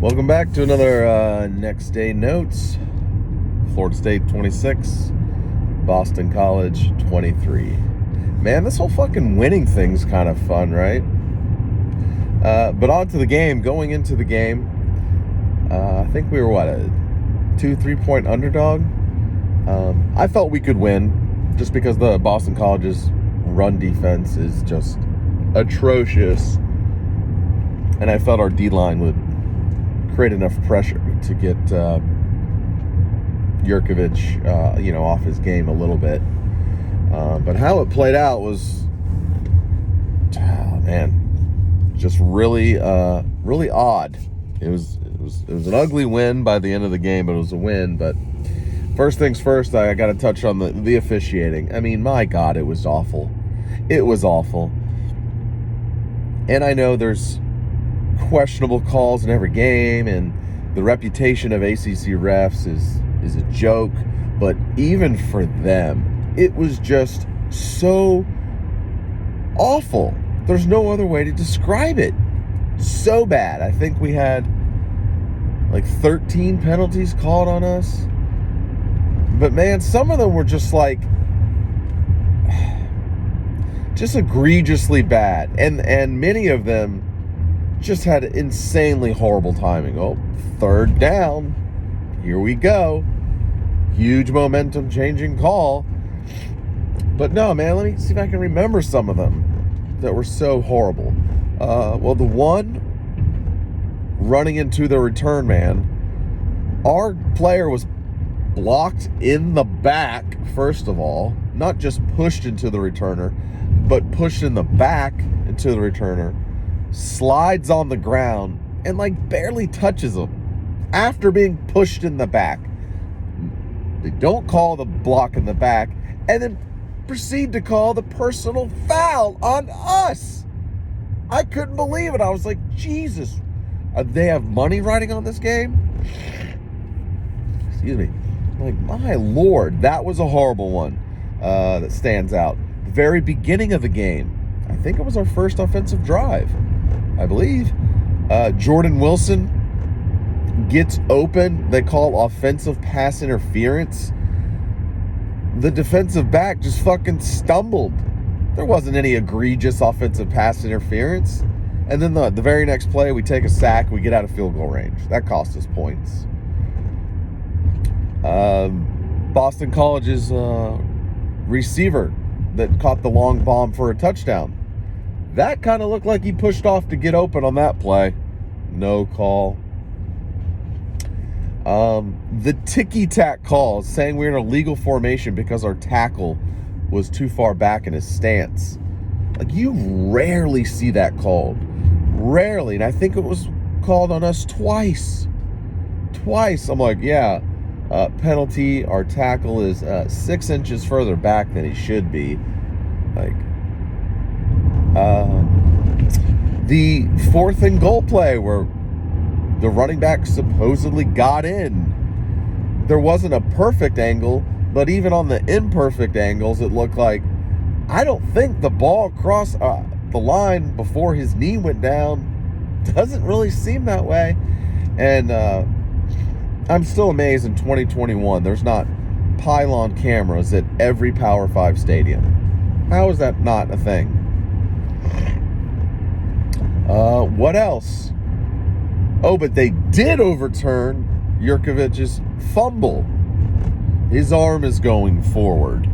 Welcome back to another Next Day Notes. Florida State 26, Boston College 23. Man, this whole fucking winning thing's kind of fun, right? But on to the game. Going into the game, I think we were, a 2-3 point underdog? I felt we could win just because the Boston College's run defense is just atrocious. And I felt our D-line would create enough pressure to get Jurkovich, off his game a little bit. But how it played out was, just really, really odd. It was an ugly win by the end of the game, but it was a win. But first things first, I got to touch on the officiating. I mean, my God, it was awful. It was awful. And I know there's questionable calls in every game, and the reputation of ACC refs is a joke. But even for them, it was just so awful. There's no other way to describe it. So bad. I think we had like 13 penalties called on us. But man, some of them were just egregiously bad. And many of them just had insanely horrible timing. Oh, third down. Here we go. Huge momentum changing call. But no, man, let me see if I can remember some of them that were so horrible. The one running into the return man, our player was blocked in the back, first of all, not just pushed into the returner, but pushed in the back into the returner, slides on the ground, and barely touches him after being pushed in the back. They don't call the block in the back, and then proceed to call the personal foul on us. I couldn't believe it. I was like, Jesus, they have money riding on this game? Excuse me. My Lord, that was a horrible one that stands out. The very beginning of the game, I think it was our first offensive drive, I believe. Jordan Wilson gets open. They call offensive pass interference. The defensive back just fucking stumbled. There wasn't any egregious offensive pass interference. And then the very next play, we take a sack, we get out of field goal range. That cost us points. Boston College's receiver that caught the long bomb for a touchdown. That kind of looked like he pushed off to get open on that play. No call. The ticky-tack call saying we're in a legal formation because our tackle was too far back in his stance. You rarely see that called. Rarely. And I think it was called on us twice. I'm like, yeah, penalty. Our tackle is 6 inches further back than he should be. The 4th and goal play where the running back supposedly got in. There wasn't a perfect angle, but even on the imperfect angles, it looked like, I don't think the ball crossed the line before his knee went down. Doesn't really seem that way. And I'm still amazed in 2021, there's not pylon cameras at every Power 5 stadium. How is that not a thing? What else? Oh, but they did overturn Jurkovich's fumble. His arm is going forward.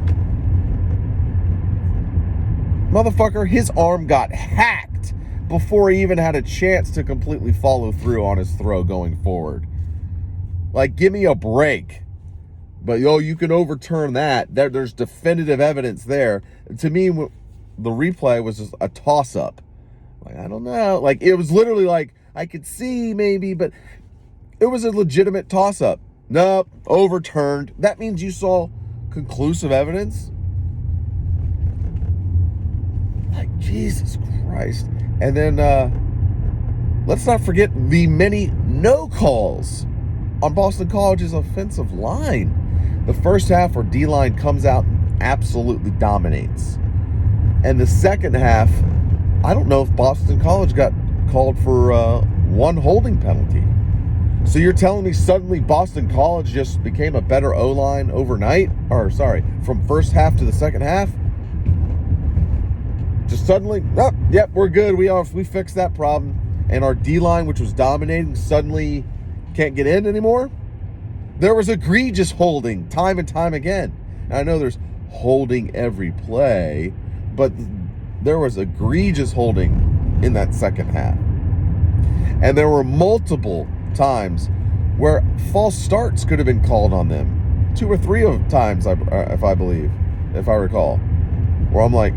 Motherfucker, his arm got hacked before he even had a chance to completely follow through on his throw going forward. Give me a break. But, you can overturn that. There's definitive evidence there. To me, the replay was just a toss-up. I don't know. It was literally I could see maybe, but it was a legitimate toss-up. Nope, overturned. That means you saw conclusive evidence? Jesus Christ. And then, let's not forget the many no calls on Boston College's offensive line. The first half, our D-line comes out and absolutely dominates. And the second half, I don't know if Boston College got called for one holding penalty. So you're telling me suddenly Boston College just became a better O-line overnight? Or, sorry, from first half to the second half? Just suddenly, oh, yep, we're good. We fixed that problem. And our D-line, which was dominating, suddenly can't get in anymore? There was egregious holding time and time again. And I know there's holding every play, but there was egregious holding in that second half. And there were multiple times where false starts could have been called on them. 2 or 3 of times, if I recall. Where I'm like,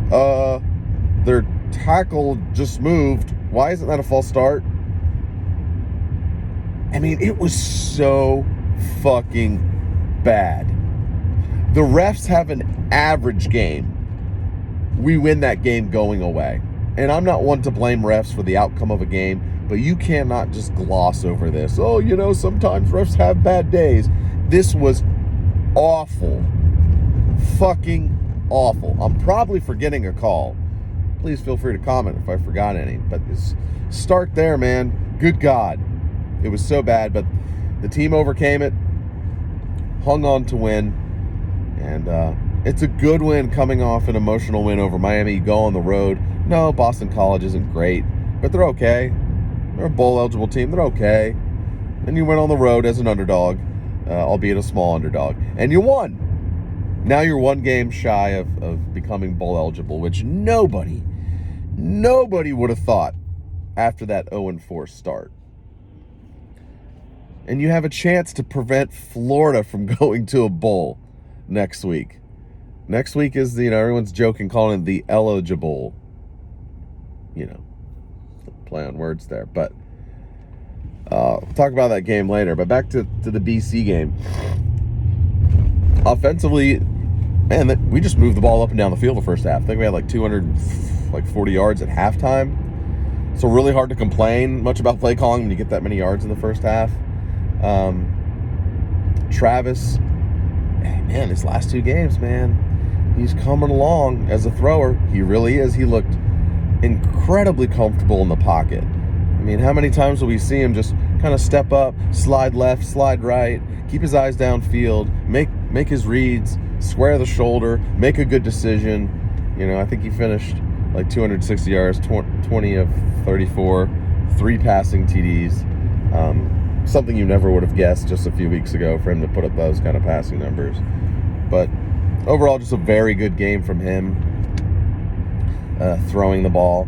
their tackle just moved. Why isn't that a false start? I mean, it was so fucking bad. The refs have an average game. We win that game going away. And I'm not one to blame refs for the outcome of a game, but you cannot just gloss over this. Oh, sometimes refs have bad days. This was awful. Fucking awful. I'm probably forgetting a call. Please feel free to comment if I forgot any. But start there, man. Good God. It was so bad, but the team overcame it, hung on to win, and it's a good win coming off an emotional win over Miami. You go on the road. No, Boston College isn't great, but they're okay. They're a bowl-eligible team. They're okay. And you went on the road as an underdog, albeit a small underdog, and you won. Now you're one game shy of becoming bowl-eligible, which nobody would have thought after that 0-4 start. And you have a chance to prevent Florida from going to a bowl next week. Next week is, everyone's joking, calling it the eligible, play on words there. But we'll talk about that game later. But back to the BC game. Offensively, man, we just moved the ball up and down the field the first half. I think we had like 240 yards at halftime. So really hard to complain much about play calling when you get that many yards in the first half. Travis, man, his last 2 games, man, he's coming along as a thrower. He really is. He looked incredibly comfortable in the pocket. I mean, how many times will we see him just kind of step up, slide left, slide right, keep his eyes downfield, make his reads, square the shoulder, make a good decision. I think he finished like 260 yards, 20 of 34, 3 passing TDs. Something you never would have guessed just a few weeks ago for him to put up those kind of passing numbers. But overall, just a very good game from him, throwing the ball,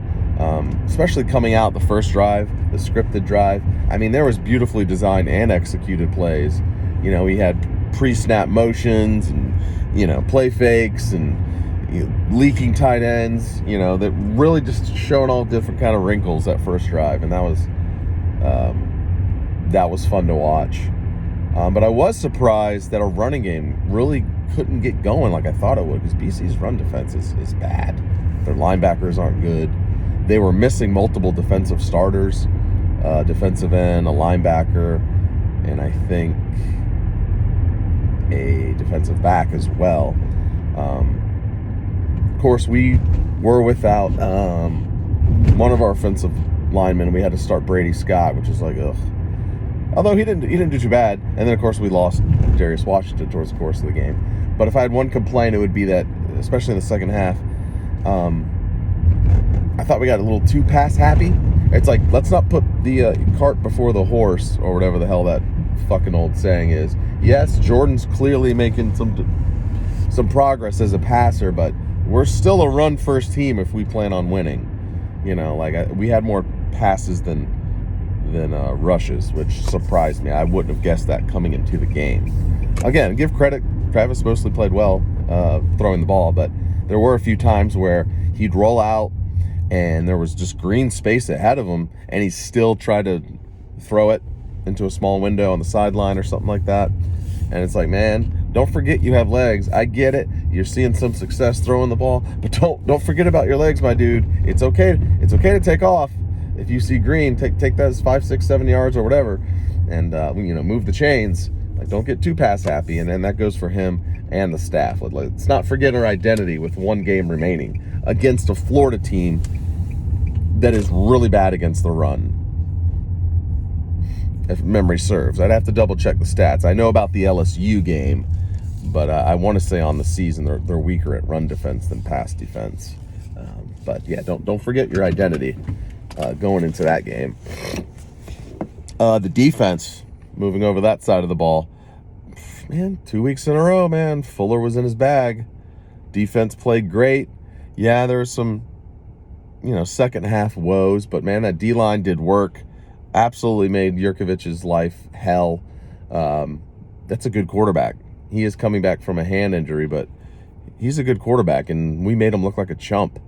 especially coming out the first drive, the scripted drive. I mean, there was beautifully designed and executed plays. He had pre-snap motions and, play fakes and leaking tight ends, that really just showing all different kind of wrinkles that first drive. And that was fun to watch. But I was surprised that our running game really couldn't get going like I thought it would, because BC's run defense is bad. Their linebackers aren't good. They were missing multiple defensive starters, defensive end, a linebacker, and I think a defensive back as well. Of course, we were without one of our offensive linemen. We had to start Brady Scott, which is like, ugh. Although he didn't do too bad. And then, of course, we lost Darius Washington towards the course of the game. But if I had one complaint, it would be that, especially in the second half, I thought we got a little too pass happy. It's like, let's not put the cart before the horse, or whatever the hell that fucking old saying is. Yes, Jordan's clearly making some progress as a passer, but we're still a run-first team if we plan on winning. We had more passes than rushes, which surprised me. I wouldn't have guessed that coming into the game. Again, give credit, Travis mostly played well throwing the ball, but there were a few times where he'd roll out and there was just green space ahead of him, and he still tried to throw it into a small window on the sideline or something like that. And it's like, man, don't forget you have legs. I get it. You're seeing some success throwing the ball, but don't forget about your legs, my dude. It's okay. It's okay to take off. If you see green, take that as 5, 6, 7 yards or whatever, and move the chains. Like, don't get too pass happy, and then that goes for him and the staff. Let's not forget our identity with one game remaining against a Florida team that is really bad against the run. if memory serves. I'd have to double check the stats. I know about the LSU game, but I want to say on the season they're weaker at run defense than pass defense. But yeah, don't forget your identity going into that game. The defense, moving over that side of the ball, man, 2 weeks in a row, man, Fuller was in his bag. Defense played great. Yeah, there was some, second half woes, but man, that D-line did work. Absolutely made Jurkovic's life hell. That's a good quarterback. He is coming back from a hand injury, but he's a good quarterback, and we made him look like a chump,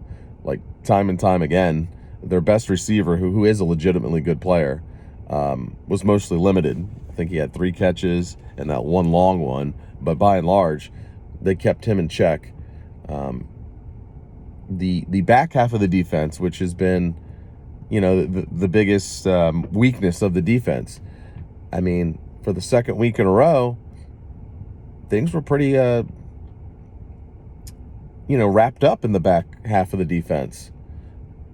like time and time again. Their best receiver, who is a legitimately good player, was mostly limited. I think he had 3 catches and that one long one, but by and large, they kept him in check. The back half of the defense, which has been, the biggest weakness of the defense. I mean, for the second week in a row, things were pretty, wrapped up in the back half of the defense.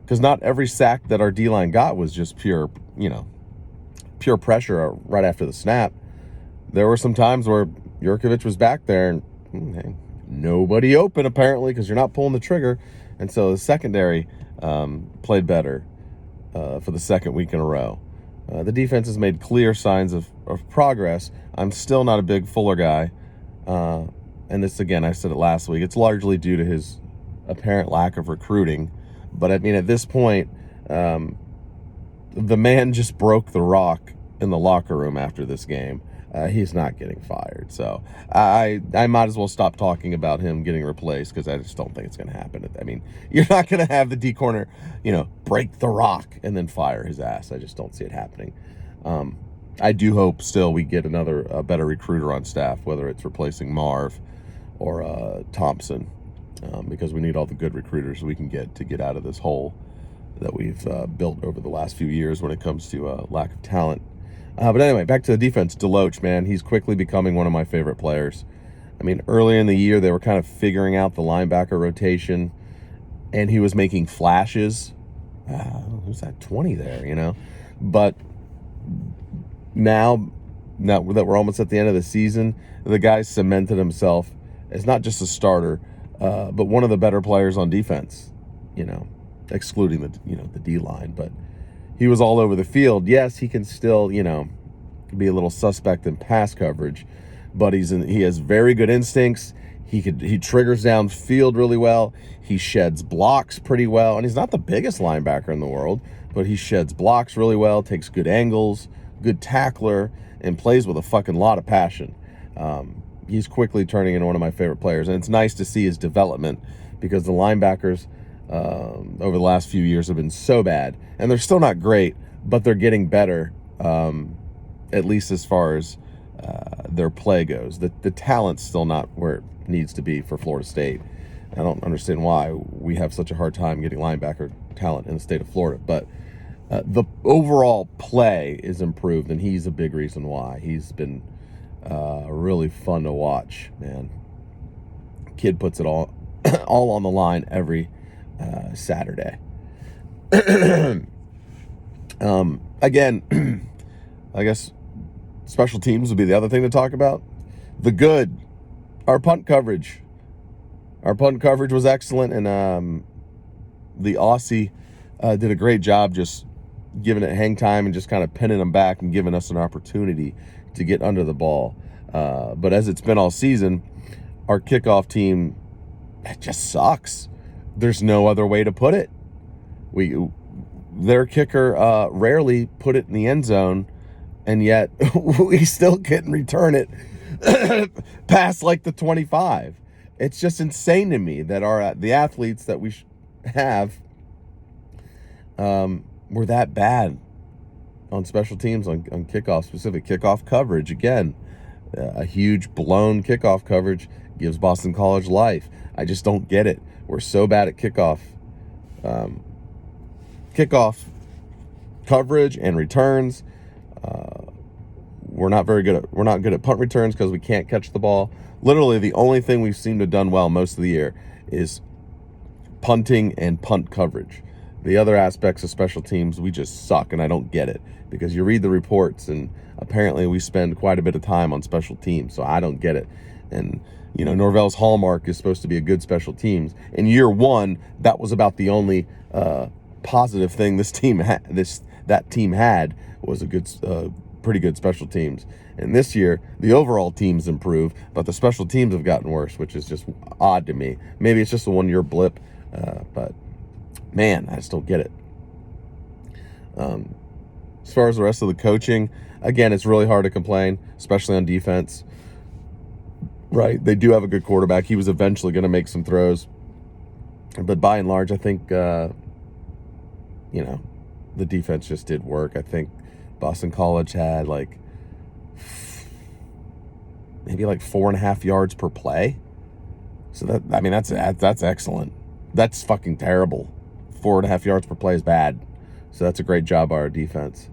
Because not every sack that our D-line got was just pure pressure right after the snap. There were some times where Jurkovic was back there and nobody open apparently because you're not pulling the trigger. And so the secondary played better for the second week in a row. The defense has made clear signs of progress. I'm still not a big Fuller guy. And this, again, I said it last week. It's largely due to his apparent lack of recruiting. But, I mean, at this point, the man just broke the rock in the locker room after this game. He's not getting fired. So I might as well stop talking about him getting replaced because I just don't think it's going to happen. I mean, you're not going to have the D corner, break the rock and then fire his ass. I just don't see it happening. I do hope still we get another better recruiter on staff, whether it's replacing Marv or Thompson, because we need all the good recruiters we can get out of this hole that we've built over the last few years when it comes to lack of talent. But anyway, back to the defense. Deloach, man, he's quickly becoming one of my favorite players. I mean, early in the year, they were kind of figuring out the linebacker rotation, and he was making flashes. Who's that 20 there, But now that we're almost at the end of the season, the guy cemented himself as not just a starter, but one of the better players on defense, excluding the D-line. But he was all over the field. Yes, he can still, be a little suspect in pass coverage, but he has very good instincts. He triggers downfield really well. He sheds blocks pretty well, and he's not the biggest linebacker in the world, but he sheds blocks really well, takes good angles, good tackler, and plays with a fucking lot of passion. He's quickly turning into one of my favorite players, and it's nice to see his development because the linebackers over the last few years have been so bad, and they're still not great, but they're getting better, at least as far as their play goes. The talent's still not where it needs to be for Florida State. I don't understand why we have such a hard time getting linebacker talent in the state of Florida, but the overall play is improved, and he's a big reason why. He's been really fun to watch, man. Kid puts it all on the line every Saturday. Again, I guess special teams would be the other thing to talk about. The good, our punt coverage. Our punt coverage was excellent, and the Aussie did a great job just giving it hang time and just kind of pinning them back and giving us an opportunity to get under the ball. But as it's been all season, our kickoff team, it just sucks. There's no other way to put it. Their kicker rarely put it in the end zone, and yet we still couldn't return it past like the 25. It's just insane to me that the athletes that we have were that bad on special teams, on kickoff, specific kickoff coverage. Again, a huge blown kickoff coverage gives Boston College life. I just don't get it. We're so bad at kickoff coverage and returns. We're not good at punt returns because we can't catch the ball. Literally, the only thing we've seemed to have done well most of the year is punting and punt coverage. The other aspects of special teams, we just suck, and I don't get it, because you read the reports, and apparently we spend quite a bit of time on special teams, so I don't get it. And, Norvell's hallmark is supposed to be a good special teams. In year one, that was about the only positive thing that team had was a good, pretty good special teams. And this year, the overall teams improved, but the special teams have gotten worse, which is just odd to me. Maybe it's just a one-year blip, but man, I just don't get it. As far as the rest of the coaching, again, it's really hard to complain, especially on defense. Right, they do have a good quarterback. He was eventually going to make some throws. But by and large, I think, the defense just did work. I think Boston College had maybe 4.5 yards per play. So that's excellent. That's fucking terrible. 4.5 yards per play is bad. So that's a great job by our defense.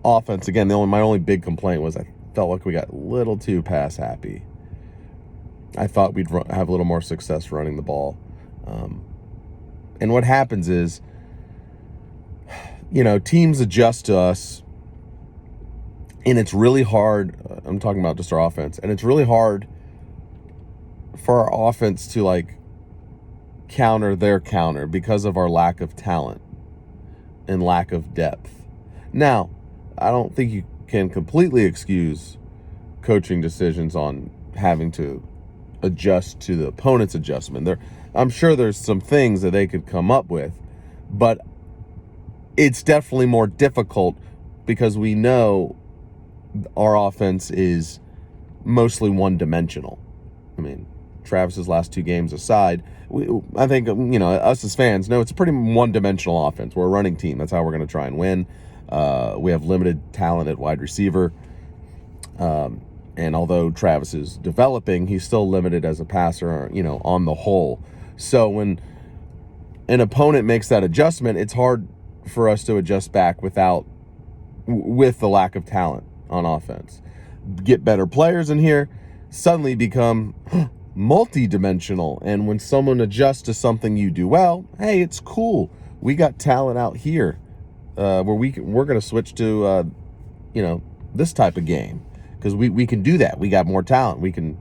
Offense, again, my only big complaint was I felt like we got a little too pass happy. I thought we'd have a little more success running the ball. And what happens is, teams adjust to us, and it's really hard. I'm talking about just our offense, and it's really hard for our offense to counter their counter because of our lack of talent and lack of depth. Now, I don't think you can completely excuse coaching decisions on having to adjust to the opponent's adjustment. I'm sure there's some things that they could come up with, but it's definitely more difficult because we know our offense is mostly one-dimensional. I mean, Travis's last 2 games aside, I think, us as fans know it's a pretty one-dimensional offense. We're a running team. That's how we're going to try and win. We have limited talent at wide receiver. And although Travis is developing, he's still limited as a passer, on the whole. So when an opponent makes that adjustment, it's hard for us to adjust back with the lack of talent on offense. Get better players in here, suddenly become multi-dimensional. And when someone adjusts to something you do well, hey, it's cool. We got talent out here where we're going to switch to, this type of game. Because we can do that. We got more talent. We can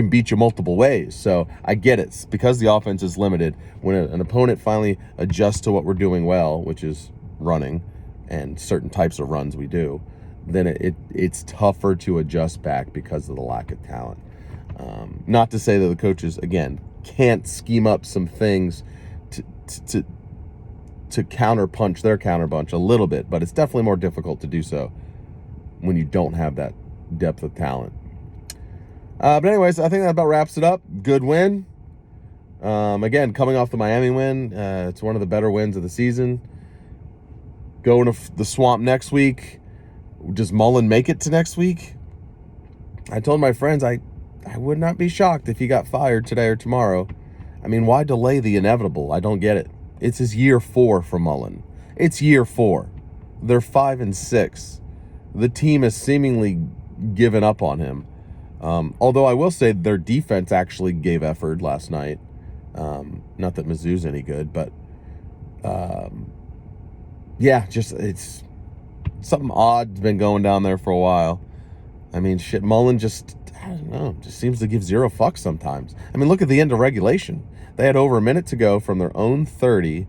beat you multiple ways. So I get it. Because the offense is limited, when an opponent finally adjusts to what we're doing well, which is running and certain types of runs we do, then it's tougher to adjust back because of the lack of talent. Not to say that the coaches, again, can't scheme up some things to counterpunch their counterpunch a little bit, but it's definitely more difficult to do so when you don't have that depth of talent. But anyways, I think that about wraps it up. Good win. Again, coming off the Miami win, it's one of the better wins of the season. Going to the Swamp next week. Does Mullen make it to next week? I told my friends I would not be shocked if he got fired today or tomorrow. I mean, why delay the inevitable? I don't get it. It's his year 4 for Mullen. It's year 4. They're 5-6. The team has seemingly given up on him. Although I will say their defense actually gave effort last night. Not that Mizzou's any good, but it's something odd's been going down there for a while. I mean, Mullen just seems to give zero fucks sometimes. I mean, look at the end of regulation. They had over a minute to go from their own 30,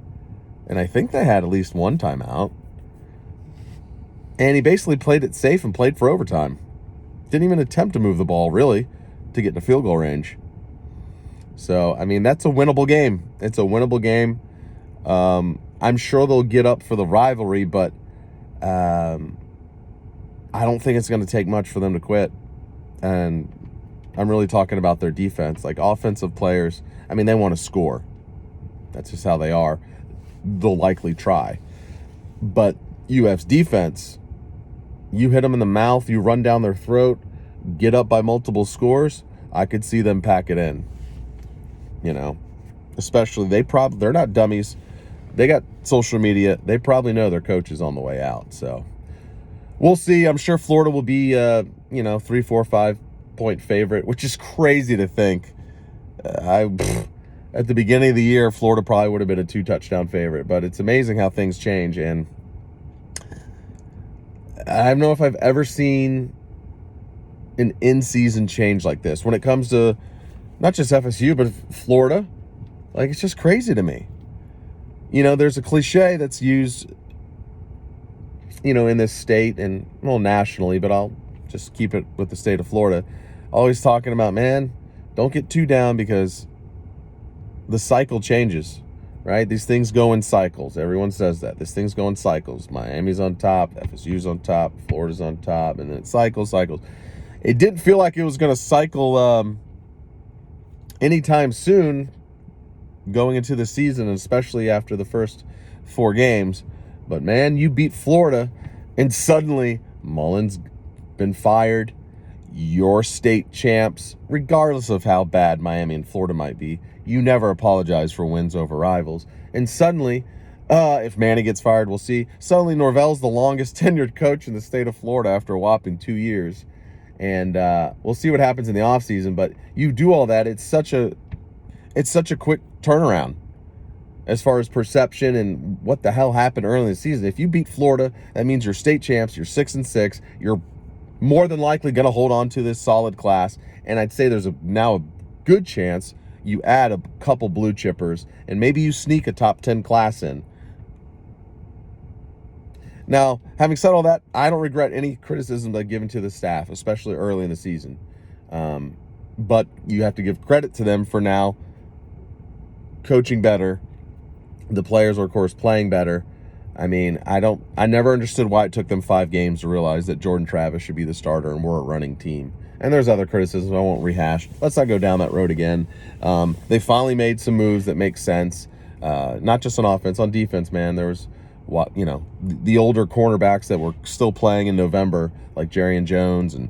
and I think they had at least one timeout. And he basically played it safe and played for overtime. Didn't even attempt to move the ball, really, to get into field goal range. So, I mean, that's a winnable game. It's a winnable game. I'm sure they'll get up for the rivalry, but I don't think it's going to take much for them to quit. And I'm really talking about their defense. Offensive players, I mean, they want to score. That's just how they are. They'll likely try. But UF's defense, you hit them in the mouth, you run down their throat, get up by multiple scores, I could see them pack it in. Especially they're not dummies. They got social media. They probably know their coach is on the way out. So we'll see. I'm sure Florida will be 3, 4, 5 point favorite, which is crazy to think. As at the beginning of the year, Florida probably would have been a 2-touchdown favorite. But it's amazing how things change. And I don't know if I've ever seen an in-season change like this when it comes to not just FSU, but Florida. Like, it's just crazy to me. There's a cliche that's used, in this state and, well, nationally, but I'll just keep it with the state of Florida. Always talking about, man, don't get too down because the cycle changes, right? These things go in cycles. Everyone says that. These things go in cycles. Miami's on top, FSU's on top, Florida's on top, and then it cycles. It didn't feel like it was going to cycle anytime soon going into the season, especially after the first 4 games. But, man, you beat Florida, and suddenly Mullen's been fired. Your state champs, regardless of how bad Miami and Florida might be, you never apologize for wins over rivals. And suddenly, if Manny gets fired, we'll see. Suddenly, Norvell's the longest tenured coach in the state of Florida after a whopping 2 years. And we'll see what happens in the offseason. But you do all that, it's such a quick turnaround as far as perception and what the hell happened early in the season. If you beat Florida, that means you're state champs, you're 6-6, you're more than likely going to hold on to this solid class. And I'd say there's now a good chance you add a couple blue chippers and maybe you sneak a top 10 class in. Now, having said all that, I don't regret any criticism I've given to the staff, especially early in the season. But you have to give credit to them for now coaching better. The players are, of course, playing better. I mean, I never understood why it took them 5 games to realize that Jordan Travis should be the starter and we're a running team. And there's other criticisms I won't rehash. Let's not go down that road again. They finally made some moves that make sense. Not just on offense, on defense, man. There was the older cornerbacks that were still playing in November, like Jerry Jones and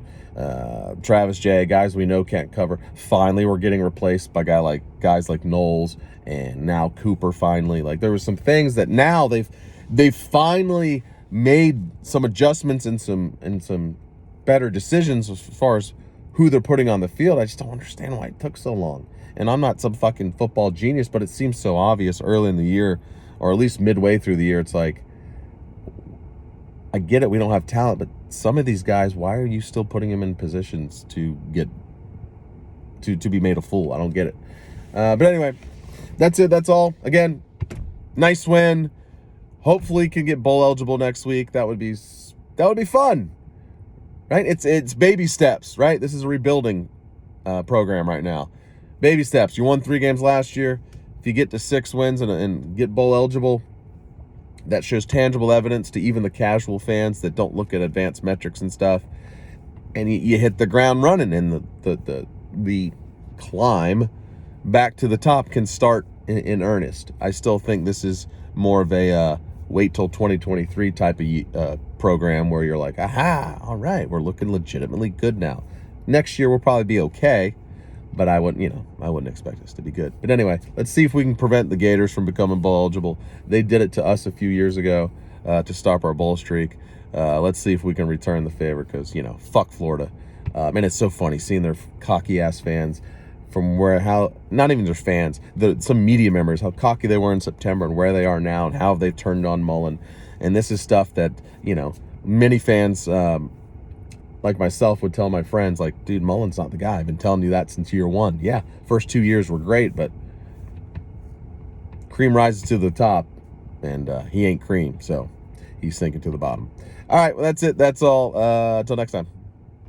Travis Jay, guys we know can't cover. Finally, we're getting replaced by guys like Knowles and now Cooper. Finally, like there was some things that now they've finally made some adjustments and some better decisions as far as who they're putting on the field. I just don't understand why it took so long. And I'm not some fucking football genius, but it seems so obvious early in the year, or at least midway through the year. It's like, I get it, we don't have talent, but some of these guys, why are you still putting them in positions to get to be made a fool? I don't get it. But anyway, that's it. That's all. Again, nice win. Hopefully can get bowl eligible next week. That would be fun. Right? It's baby steps, right? This is a rebuilding program right now. Baby steps. You won 3 games last year. If you get to 6 wins and get bowl eligible, that shows tangible evidence to even the casual fans that don't look at advanced metrics and stuff. And you hit the ground running, and the climb back to the top can start in earnest. I still think this is more of a wait till 2023 type of program where you're like, aha, all right, we're looking legitimately good now. Next year we'll probably be okay, but I wouldn't expect us to be good. But anyway, let's see if we can prevent the Gators from becoming bowl eligible. They did it to us a few years ago to stop our bowl streak. Let's see if we can return the favor because, fuck Florida. And it's so funny seeing their cocky ass fans from not even their fans, some media members, how cocky they were in September and where they are now and how they've turned on Mullen. And this is stuff that, many fans like myself would tell my friends, like, dude, Mullen's not the guy. I've been telling you that since year 1. Yeah, first 2 years were great, but cream rises to the top, and he ain't cream, so he's sinking to the bottom. All right, well, that's it. That's all. Until next time.